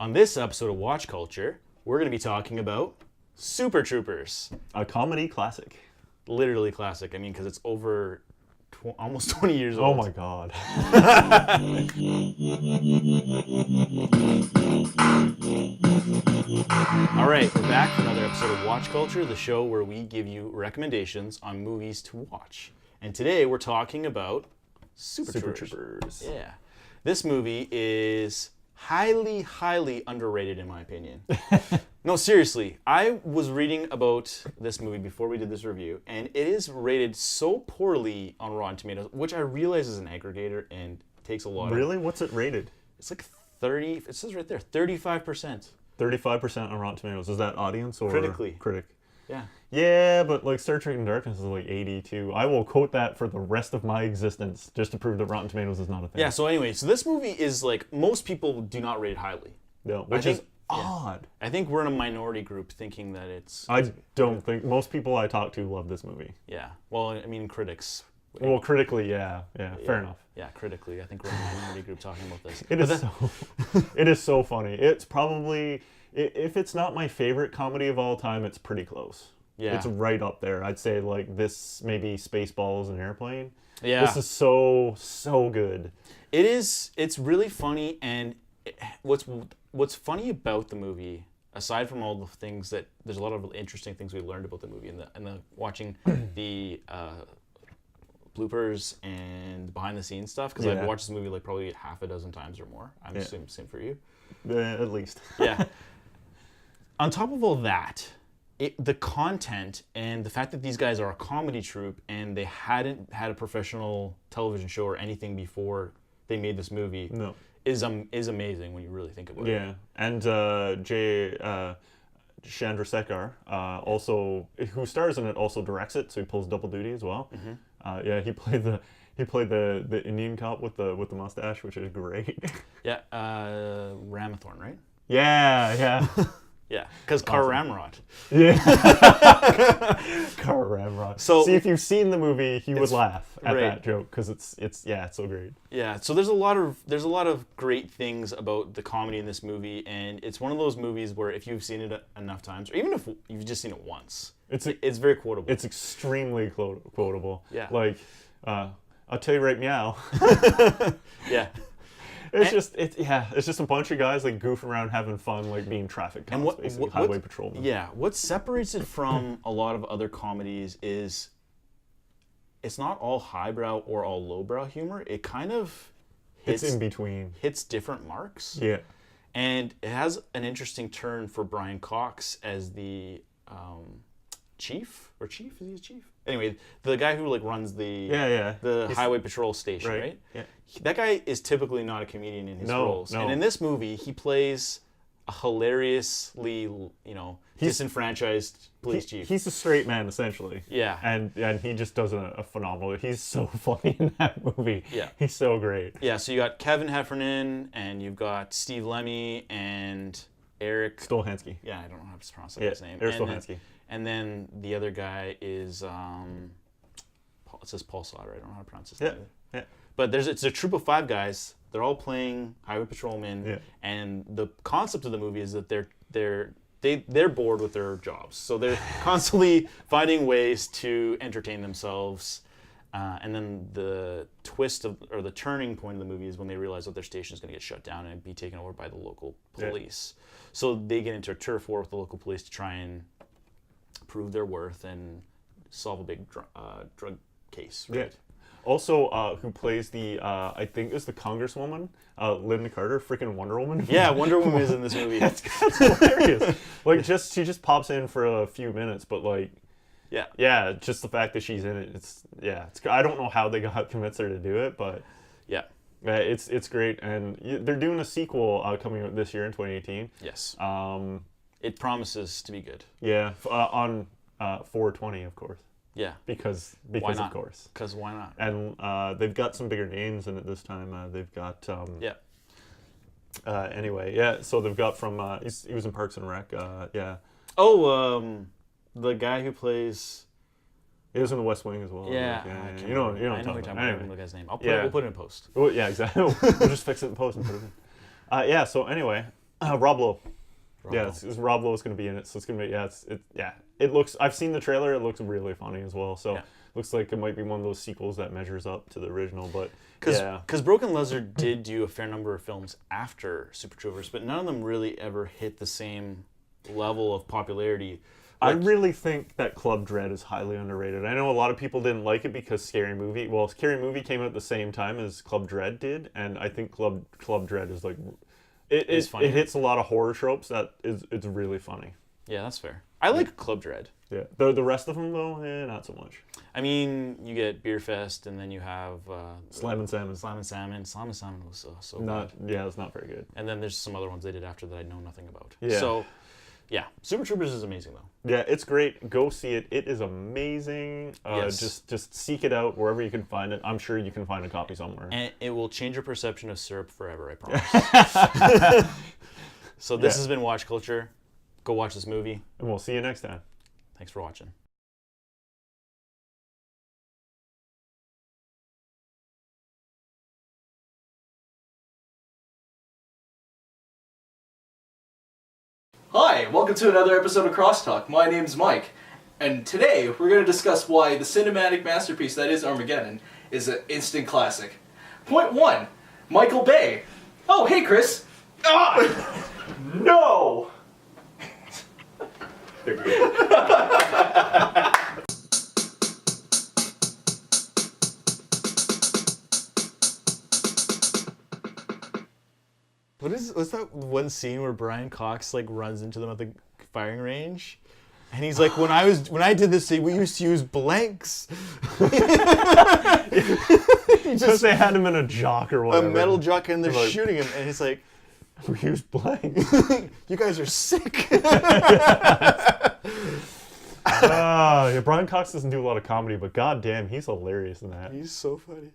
On this episode of Watch Culture, we're going to be talking about Super Troopers. A comedy classic. Literally classic. I mean, because it's over almost 20 years Oh old. my god. All right, we're back for another episode of Watch Culture, the show where we give you recommendations on movies to watch. And today we're talking about Super Troopers. Yeah. This movie is highly underrated in my opinion. No, seriously. I was reading about this movie before we did this review, and it is rated so poorly on Rotten Tomatoes, which I realize is an aggregator and takes a lot Really? What's it rated? It's like 30, it says right there, 35%. 35% on Rotten Tomatoes. Is that audience or Critically. critic? Yeah. Yeah, but like Star Trek in Darkness is like 82. I will quote that for the rest of my existence just to prove that Rotten Tomatoes is not a thing. Yeah, so anyway, so this movie is like, most people do not rate it highly. No, which is odd. I think we're in a minority group thinking that it's... I don't think most people I talk to love this movie. Yeah. Well, I mean, critics. Well, critically, yeah, fair enough. Yeah, critically, I think we're in a minority group talking about this. It is so funny. It's probably, if it's not my favorite comedy of all time, it's pretty close. Yeah. It's right up there. I'd say like this, maybe Spaceballs and Airplane. Yeah. This is so good. It is. It's really funny, and what's funny about the movie, aside from all the things that there's a lot of interesting things we learned about the movie, and the watching the bloopers and behind the scenes stuff, because I've watched this movie like probably half a dozen times or more. I'm assuming same for you. At least. Yeah. On top of all that, the content and the fact that these guys are a comedy troupe and they hadn't had a professional television show or anything before they made this movie is amazing when you really think about it. Yeah, and Chandrasekhar, also who stars in it, also directs it, so he pulls double duty as well. Mm-hmm. He played the Indian cop with the mustache, which is great. Yeah, Ramathorn, right? Yeah. Yeah, because Car Ramrod. Yeah. Car Ramrod. So, see, if you've seen the movie, you would laugh at right. that joke because it's so great. Yeah, so there's a lot of great things about the comedy in this movie, and it's one of those movies where if you've seen it enough times, or even if you've just seen it once, it's very quotable. It's extremely quotable. Yeah. Like, I'll tell you right, meow. Yeah. It's just a bunch of guys like goofing around, having fun, like being traffic cops, basically highway patrolmen. Yeah, what separates it from a lot of other comedies is it's not all highbrow or all lowbrow humor. It kind of hits in between, hits different marks. Yeah, and it has an interesting turn for Brian Cox as the chief. Is he a chief? Anyway, the guy who like runs the highway patrol station, right? Yeah. That guy is typically not a comedian in his roles. And in this movie, he plays a hilariously, disenfranchised police chief. He's a straight man, essentially. Yeah. And he just does a phenomenal... He's so funny in that movie. Yeah. He's so great. Yeah, so you got Kevin Heffernan, and you've got Steve Lemmy, and Eric... Stolhansky. Yeah, I don't know how to pronounce his name. Eric Stolhansky. And then the other guy is... it says Paul Sauter. I don't know how to pronounce his name. Yeah. But it's a troop of 5 guys. They're all playing highway patrolmen, and the concept of the movie is that they're bored with their jobs, so they're constantly finding ways to entertain themselves. And then the twist or the turning point of the movie is when they realize that their station is going to get shut down and be taken over by the local police. Yeah. So they get into a turf war with the local police to try and prove their worth and solve a big drug case. Right? Yeah. Also, who plays the, I think it's the Congresswoman, Linda Carter, freaking Wonder Woman. Yeah, Wonder Woman is in this movie. That's hilarious. Like, she just pops in for a few minutes, but like, yeah, just the fact that she's in it, I don't know how they convinced her to do it, but it's great, and they're doing a sequel coming out this year in 2018. Yes. It promises to be good. Yeah, on 420, of course. Yeah, because of course. Because why not? And they've got some bigger names in it this time. They've got so they've got from he was in Parks and Rec. The guy who plays. He was in The West Wing as well. Yeah, you know. I know what you're talking about. I don't remember the guy's name. We'll put it in post. Well, yeah, exactly. We'll just fix it in post and put it in. So anyway, Rob Lowe. Yeah, it's Rob Lowe's going to be in it, so it's going to be It looks. I've seen the trailer. It looks really funny as well. So looks like it might be one of those sequels that measures up to the original. But because Broken Lizard did do a fair number of films after Super Troopers, but none of them really ever hit the same level of popularity. I really think that Club Dread is highly underrated. I know a lot of people didn't like it because Scary Movie came out at the same time as Club Dread did, and I think Club Dread is like it hits a lot of horror tropes it's really funny. Yeah, that's fair. I like Club Dread. Yeah. The rest of them though, not so much. I mean, you get Beer Fest, and then you have Slam and Salmon. Slam and Salmon was so not bad. Yeah, it's not very good. And then there's some other ones they did after that I know nothing about. Yeah. So yeah, Super Troopers is amazing though. Yeah, it's great. Go see it. It is amazing. Yes. Just seek it out wherever you can find it. I'm sure you can find a copy somewhere. And it will change your perception of syrup forever, I promise. So this has been Watch Culture. Go watch this movie. And we'll see you next time. Thanks for watching. Hi, welcome to another episode of Crosstalk. My name's Mike, and today we're going to discuss why the cinematic masterpiece that is Armageddon is an instant classic. Point 1, Michael Bay. Oh, hey Chris. Ah! No! What's that one scene where Brian Cox like runs into them at the firing range, and he's like, when I did this scene, we used to use blanks. Just they had him in a jock or whatever. A metal jock, and they're shooting him, and he's like, we use blanks. You guys are sick. Brian Cox doesn't do a lot of comedy, but goddamn, he's hilarious in that. He's so funny.